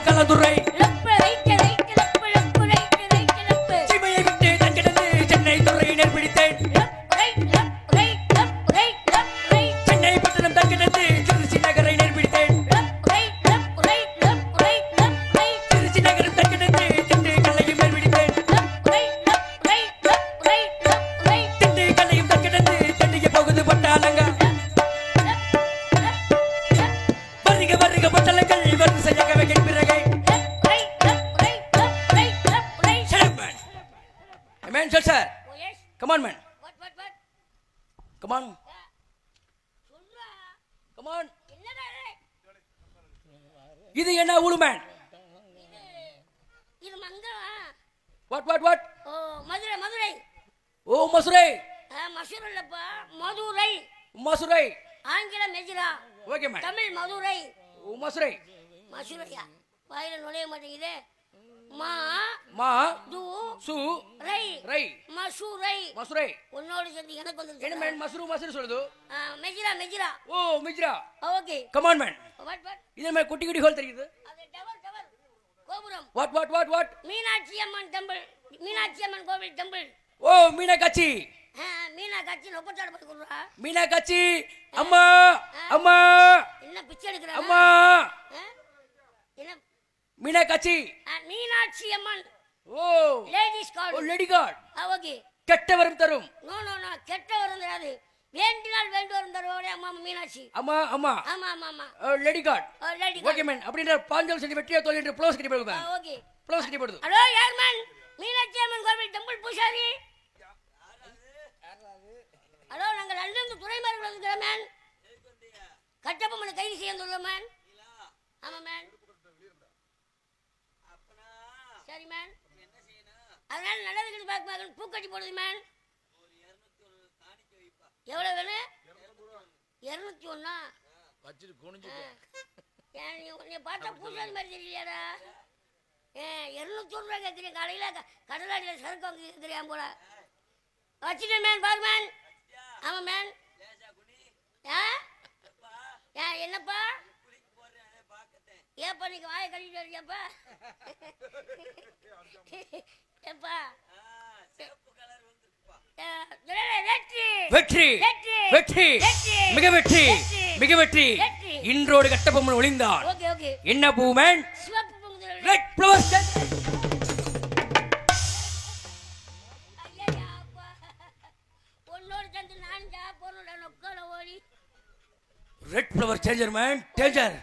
பட்டணம் கலந்துரை சீமையை விட்டு தன் கிடந்து சென்னை துறையை நேர்பிடித்தேன் சென்னை பட்டணம் தன் கிடந்து திருச்சி நகரை நேர்பிடித்தேன் திருச்சி நகரம் தன் கிடந்து திண்டு கல்லையும் நேர்பிடித்தேன் திண்டு கல்லையும் தன் கிடந்து தென்னைய போகுது பட்டாளங்க வருக வருக பட்டளங்கள் வந்து செய்யவே கேட்பிறகை Man, sir. Oh yes. Come on, man. What? Come on. சொல்றா. Come on. என்னடா இது? இது என்ன ஊரு man? இது மங்களா? What? ஓ மதுரை. ஓ மசுரை. மசூர் இல்லப்பா மதுரை. மசுரை. ஆங்கில மெஜிரா. Okay man. தமிழ் மதுரை. ஓ மசுரை. மசூரையா? வாயில நுழைய மாட்டேங்குதே. மா து சு ரை மசூரை உன்னோட சேர்ந்து எனக்கு வந்து என்ன மேன் மசூரு சொல்லுது மெஜிரா ஓ மெஜிரா okay come on man what இதே மாதிரி குட்டி குட்டி ஹோல் தெரியுது அது டவர் கோபுரம் வாட் மீனாட்சி அம்மன் கோவில் டெம்பிள் ஓ மீனாட்சி நொப்பச்சாடு பத்தி சொல்றா மீனாட்சி அம்மா என்ன பிச்சை எடுக்கற அம்மா என்ன மீனாட்சி அம்மன் ஓ லேடிஸ் கார்டு ஓ லேடி கார்டு ஓகே கெட்ட வரம் தரும் நோ கெட்ட வரம் தராது வேண்டினால் வேண்டு வரம் தருவாளே அம்மா மீனாட்சி அம்மா லேடி கார்டு ஓகே மேன் அப்படின்ற பாஞ்சல் செடி வெற்றியா தோல் என்று ப்ளவுஸ் கட்டி போடுங்க ஓகே ப்ளவுஸ் கட்டி போடுது ஹலோ யார் மேன் மீனாட்சி அம்மன் கோவில் டெம்பிள் பூசாரி ஹலோ நாங்கள் லண்டன் துறைமார்கள் வந்துக்கிறோம் மேன் கட்டபொம்மனை கைது செய்ய வந்துள்ளோம் மேன் ஆமா மேன் சரி மேன் அதனால நல்லதுக்கு பார்க்க பூக்கட்டி போடுது மேன் எவ்வளவு வேணும் 201 வச்சிட்டு குனிஞ்சு உன்னை பார்த்தா பூசாரி மாதிரி தெரியலையாடா 201 ரூபாய் கேட்குறேன் காலையில் கடலாடியில் சரக்கு வாங்கி கேட்குறியா போல வச்சுட்டேன் மேன் பாரு மேன் ஆமாம் மேன் என்னப்பா ஏப்பா நீங்க வாயை கழிட்டு வரியாப்பா ஏப்பா மிக வெற்றி இன்றோடு கட்டபொம்மன் ஒளிந்தான் என்ன பூமன் red flowers red flower changer man changer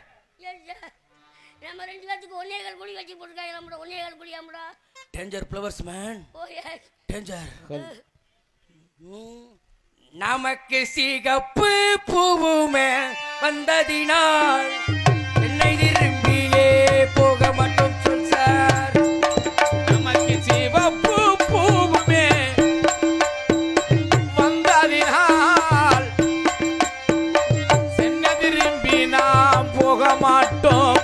நம்ம ரெண்டு பேத்துக்கு ஒன்னேகால் குடி வச்சு போட்டுருக்காங்க நம்மளோட ஒன்னேகால் குடி நம்மளோட டேஞ்சர் ஃப்ளவர்ஸ் மேன் ஓ எஸ் டேஞ்சர் நமக்கு சிகப்பு பூவுமே வந்ததினால் என்னை திரும்பியே போக மாட்டோம் சொல் சார் நமக்கு சிவப்பு பூவுமே வந்ததினால் சென்னை திரும்பி நாம் போக மாட்டோம்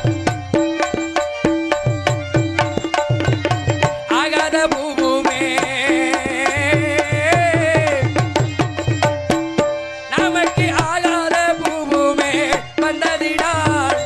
நமக்கு ஆகாத பூவுமே வந்ததினால்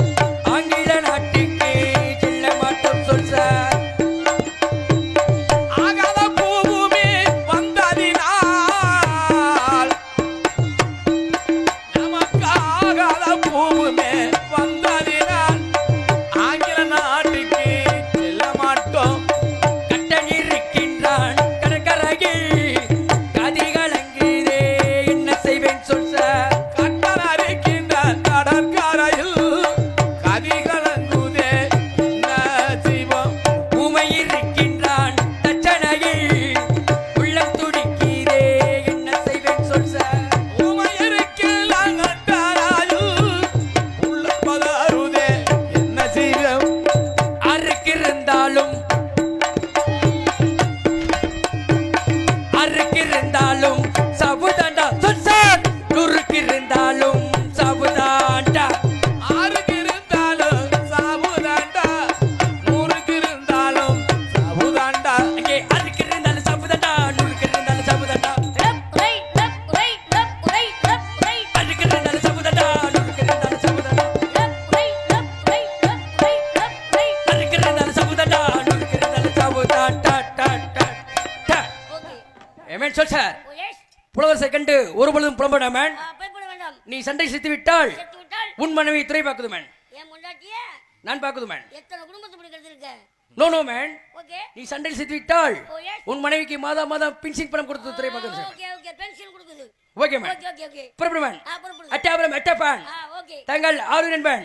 மேன் சொல் சார் ஓ எஸ் புலவரசை கண்டு ஒரு பொழுதும் புலம்பட மேன் பயப்பட வேண்டாம். நீ சண்டை சித்து விட்டால் செத்து விட்டால் உன் மனைவி துறை பார்க்குது மேன் என் முண்டாட்டியே நான் பார்க்குது மேன் எத்தனை குடும்பத்தை பிடிக்கிறது இருக்க. நோ நோ மேன் ஓகே நீ சண்டையில் சித்து விட்டால் ஓ எஸ் உன் மனைவிக்கு மாதம் பென்ஷன் பணம் கொடுத்து துறை பார்க்குது ஓகே ஓகே பென்ஷன் கொடுக்குது. Okay man okay okay okay புறப்படு மேன் புறப்படு. அட்டாபரம் அட்டப்பான் ஓகே தங்கள் ஆளுநன் மேன்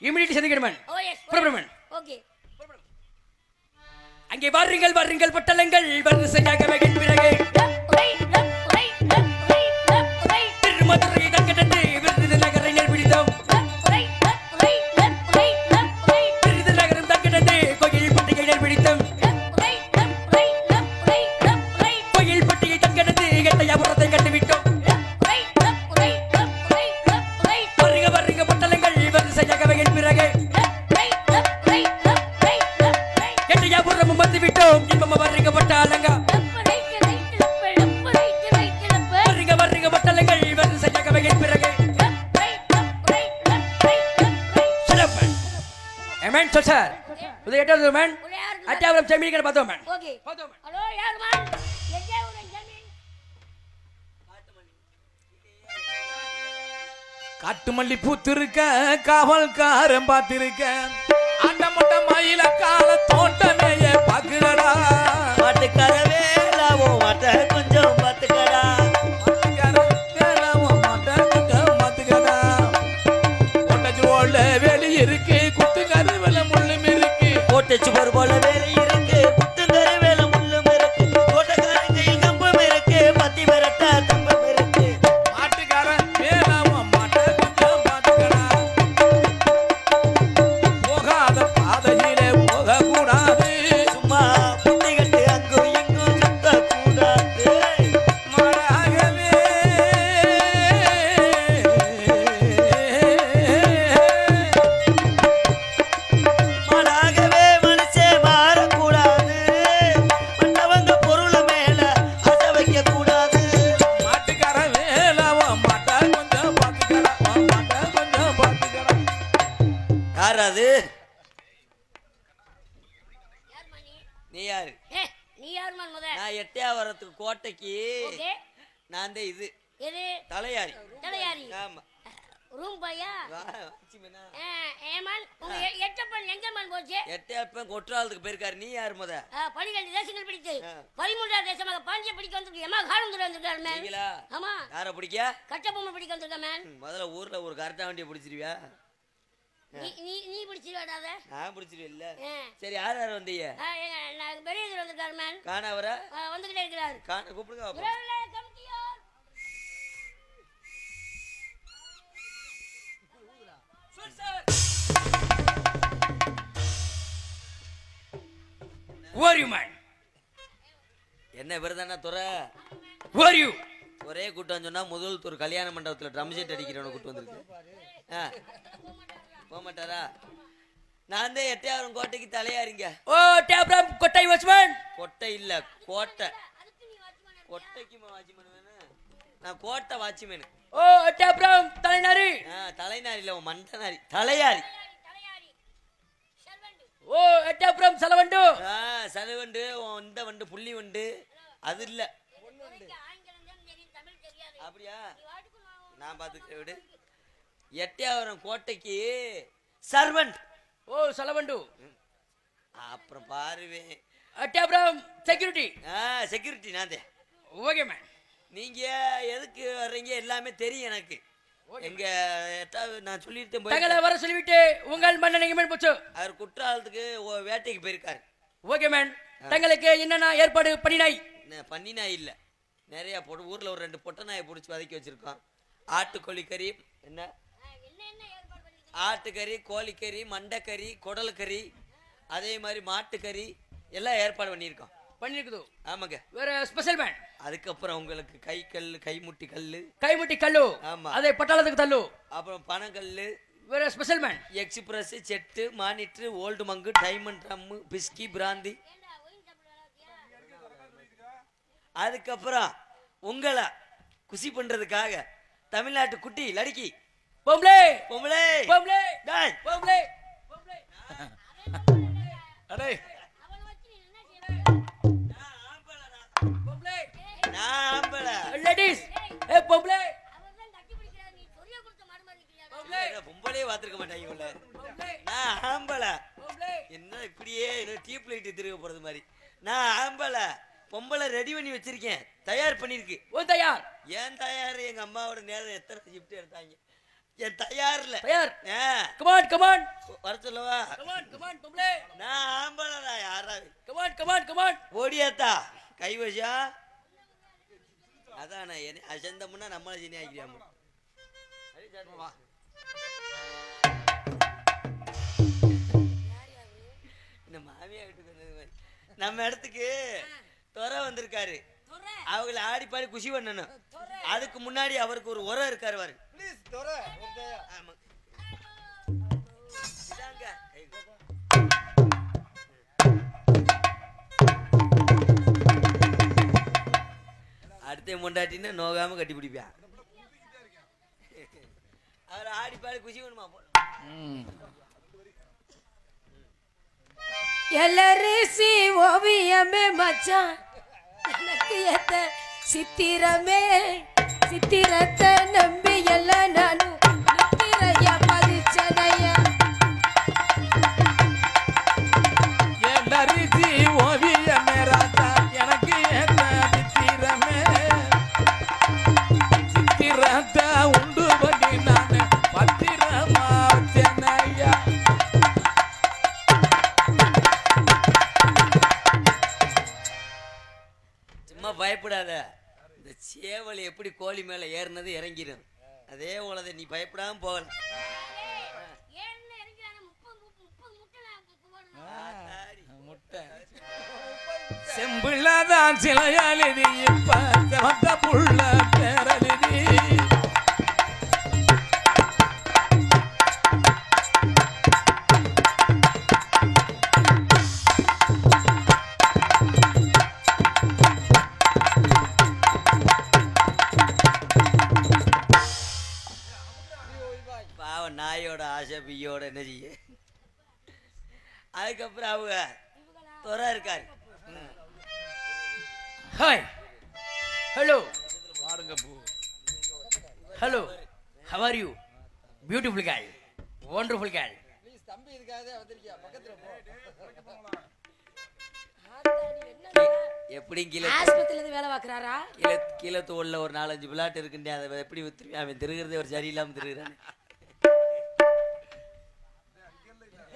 இமிடியேட் சந்திக்கணும் மேன் ஓ எஸ் புறப்படு மேன் ஓகே அங்கே வாருங்கள் வாருங்கள் பட்டலங்கள் வரிசையாக வைக்கின் பிறகு திருமதுரை தங்கடந்து விருது நகரை பிடித்தோம் விருது நகரம் தங்கடந்து கோயில் பட்டிகை பிடித்தோம் கோயில் பட்டிகை தங்கடந்து எட்டையாபுரத்தை கண்டுவிட்டோம் வருங்க வருங்க பட்டலங்கள் வரிசையாக வைக்கின் பிறகு எட்டையாபுரமும் வந்து விட்டோம் இன்பம் வருங்க பட்டாலங்க வருங்க வருங்க பட்டலங்கள் வரிசையாக வைக்கின் பிறகு மேன் சொல் சார் இது எட்டாவது மேன் அட்டாபுரம் செமினிக்கரை பார்த்தோம் மேன் ஓகே பார்த்தோம் மேன் ஹலோ யார் மேன் எங்கே ஒரு ஜமீன் காட்டு மல்லி பூத்திருக்க காவல்காரன் பார்த்திருக்க அந்த முட்டை மயில கால தோட்டமேய பாக்குறடா மாட்டுக்கார வேலாவோ மாட்ட கொஞ்சம் பார்த்துக்கடா. வெளி இருக்கு குத்து கருவில முள்ளும் இருக்கு கோட்டை சுவர் போல வேலை இருக்கு புத்துங்கர வேலை முள்ளும் இருக்கு தோட்டக்காரன் கையில் கம்பம் இருக்கு பத்தி விரட்ட கம்பம் இருக்கு. மாட்டுக்காரன் வேளாவும் மாட்ட கொஞ்சம் பாத்துக்கடா போகாத பாதையிலே போக கூடாது சும்மா புத்தி கட்டு அங்கும் இங்கும் சுத்த கூடாது. மாடாகவே மாடாகவே மனுஷே மாறக்கூடாது. மற்றவங்க பொருள் மேல ஆசை வைக்க கூடாது. மாட்டுக்காரன் வேளாவும் மாட்ட கொஞ்சம் பாத்துக்கடா மாட்ட கொஞ்சம் பாத்துக்கடா யார் அது? யார் மணி நீ யாரு? ஏ நீ யார் மேன் முத நான் எட்டையாவரத்துக்கு கோட்டைக்கு ஓகே நான் தான் இது எது தலையாரி. தலையாரி ஆமா ரூம் பையா வாட்சிமேனா? ஏமான் உங்க எட்டப்பன் எங்க மேன் போச்சு எட்டையாப்பன் கொற்றாலத்துக்கு போயிருக்காரு. நீ யார் முத? 12 தேசங்கள் பிடித்து 13ஆம் தேசமாக பாண்டிய பிடிக்க வந்திருக்கு எமா காலந்துரை வந்திருக்காரு மேன் நீங்களா? ஆமா யார பிடிக்க? கட்டபொம்மை பிடிக்க வந்திருக்க மேன் முதல்ல ஊர்ல ஒரு கரெக்டா வண்டியை பிடிச்சிருவியா? நீ நீ நீ பிடிச்சிருவாடாத நான் பிடிச்சிருவேன் இல்ல. சரி யார் யார் வந்தீங்க? நான் பெரிய இதில் வந்திருக்காரு மேன் காணா வர வந்துகிட்டே இருக்கிறார் காண கூப்பிடுங்க பாப்போம். விரைவிலே கமிட்டியார். Who are you man? என்ன விருதானா துறை? Who are you? ஒரே கூட்டம் சொன்னா முதல் ஒரு கல்யாண மண்டபத்துல ட்ரம் செட் அடிக்கிறவனை கூட்டு வந்திருக்கு. போக மாட்டாரா? நான் தான் எட்டையாவரம் கோட்டைக்கு தலையாரிங்க. Oh, அட்டாபுரம் கொட்டை வாட்ச்மேன். கொட்டை இல்ல கோட்டை. கொட்டைக்கு வாட்சிமேன் வேணும். நான் கோட்டை வாட்சிமேன். ஓ அட்டாபுரம் தலைநாரி. தலைநாரி இல்ல மண்டனாரி தலையாரி. ஓ அட்டாபுரம் சலவண்டு. சலவண்டு இந்த வண்டு புள்ளி வண்டு அது இல்ல. அப்படியா? நான் பாத்துக்கிறேன் விடு. எட்டையாவரம் கோட்டைக்கு சர்வன்ட். ஓ சலவண்டு. அப்புறம் பாருவேன். அட்டாபுரம் செக்யூரிட்டி. செக்யூரிட்டி நான் தான். Okay man. நீங்க எதுக்கு வர்றீங்க எல்லாமே தெரியும் எனக்கு. எங்க நான் சொல்லிட்டேன் தங்களை வர சொல்லிவிட்டு உங்கள் மன்னன் எங்க போச்சு? அவர் குற்றாலத்துக்கு வேட்டைக்கு போயிருக்காரு. Okay man. தங்களுக்கு என்னென்ன ஏற்பாடு பண்ணினாய்? பண்ணினாய் இல்ல நிறைய போட்டு ஊர்ல ஒரு 2 பொட்டை நாயை பிடிச்சி வதக்கி வச்சிருக்கோம். ஆட்டுக்கோழி கறி என்ன ஆட்டுக்கறி கோழிக்கறி மண்டைக்கறி குடல் கறி அதே மாதிரி மாட்டுக்கறி எல்லாம் ஏற்பாடு பண்ணியிருக்கோம். பண்ணிருக்குது. ஆமாங்க. வேற ஸ்பெஷல் மேன். அதுக்கப்புறம் உங்களுக்கு கைமுட்டி கல்லு கைமுட்டி கல்லு. ஆமா. அதே பட்டாளத்துக்கு தள்ளு. அப்புறம் பனங்கல்லு. வேற special man. Express set monitor old மங்கு டைமண்ட் ட்ரம் பிஸ்கி பிராந்தி. அதுக்கப்புறம் உங்களை குசி பண்றதுக்காக தமிழ்நாட்டு குட்டி லடுக்கி பொம்பளை பொம்பளை பொம்பளை டேய் பொம்பளை பொம்பளை அடே பொம்பளை நான் தெரியலையே டியூப் லைட் திருக போறது மாதிரி. நான் ஆம்பளை பொம்பளை ரெடி பண்ணி வச்சிருக்கேன், தயார் பண்ணிருக்கு. ஓ தயார். ஏன் தயார்? எங்க அம்மாவோட நேரம் எத்தனை ஷிஃப்ட் எடுத்தாங்க. என் தயார்ல தயார். Come on come on. வர சொல்லவா? கமான் கமான் பொம்பளே. நான் ஆம்பளடா யாராவது. Come on come on come on. ஓடியாத்தா கை வச்சா அதான் நான் என்ன அசந்தம்னா நம்மள ஜீனி ஆக்கிறியாம. இந்த மாமியா வீட்டுக்கு வந்தது மாதிரி நம்ம இடத்துக்கு துறை வந்திருக்காரு. அவங்கள ஆடி பாடி குஷி பண்ணணும். அதுக்கு முன்னாடி அவருக்கு ஒரு உரம் இருக்காரு பாரு. ஆமா. அடுத்த முண்டாட்டின்னு நோகாம கட்டி பிடிப்பான். அவர் ஆடி பாடி குஷி பண்ணுமா போல. எல்லரிசி ஓவியமே மச்சான் எனக்கு ஏத்த சித்திரமே சித்திரத்தை நம்பி எல்லாம் நானும் நித்திரையா பதிச்சனையா எல்லரிசி ஓவியமே ராஜா எனக்கு ஏத்த சித்திரமே சித்திரத்தை உண்டு பண்ணி நான் பத்திரமா சென்னையா. சும்மா பயப்படாத. இந்த சேவல் எப்படி கோழி மேல ஏறினது இறங்கிடும், அதே போலதை நீ பயப்படாம போகலாம். முட்டை செம்பிள்ளதான் சிலையாலிதி இப்ப செவந்த புள்ள பேரலிதி. பாவம் நாயோட ஆசை பியோட என்ன செய்ய. அதுக்கப்புறம் அவங்க துறை இருக்காரு. ஹாய். ஹலோ. பாருங்க பூ. Hello. How are you? Beautiful girl. Wonderful girl. தம்பி இதுக்காக வந்திருக்கியா பக்கத்துல போ. எப்படி கீழே ஆஸ்பத்திரியில இருந்து வேலை பார்க்கறாரா? கீழே தோல்ல ஒரு 4-5 பிளாட் இருக்குண்டே, அதை எப்படி வித்துருவேன்? அவன் திருகிறதே ஒரு சரியில்லாம திருகிறான்.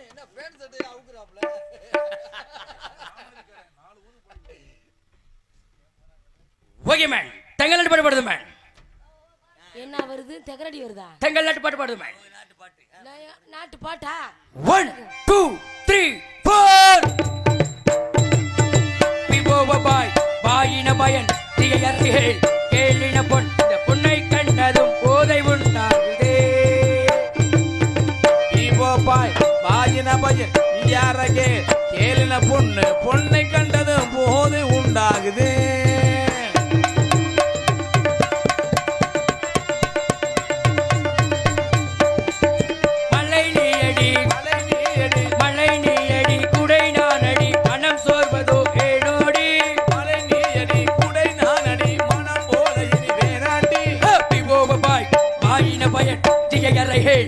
என்ன பேண்ட் சட்டை அவுக்குறாப்ல. Okay man. தெங்கல் நாட்டு பாட்டு பாடுது மேன். என்ன வருது? தெகரடி வருதா? தெங்கல் நாட்டு பாட்டு பாடுது மேன். நாட்டு பாட்டு. நாட்டு பாட்டா? 1 2 3 4. பாய் பாயின பயன் திகையறிகள் கேளின பொன் இந்த பொன்னை கண்டதும் போதை உண்டாகுதே. பாய் பாயின பையன் யாரகே கேளின பொண்ணு பொண்ணை கண்டதும் போது உண்டாகுது. மலை நீயடி மலை நீயடி மலை நீயடி குடை நானடி மனம் சோர்வதோ ஏனோடி. மலை நீயடி குடை நானடி மனம் போல இனி வேறாண்டி. பாய் பாயின பயன் திகையறிகள்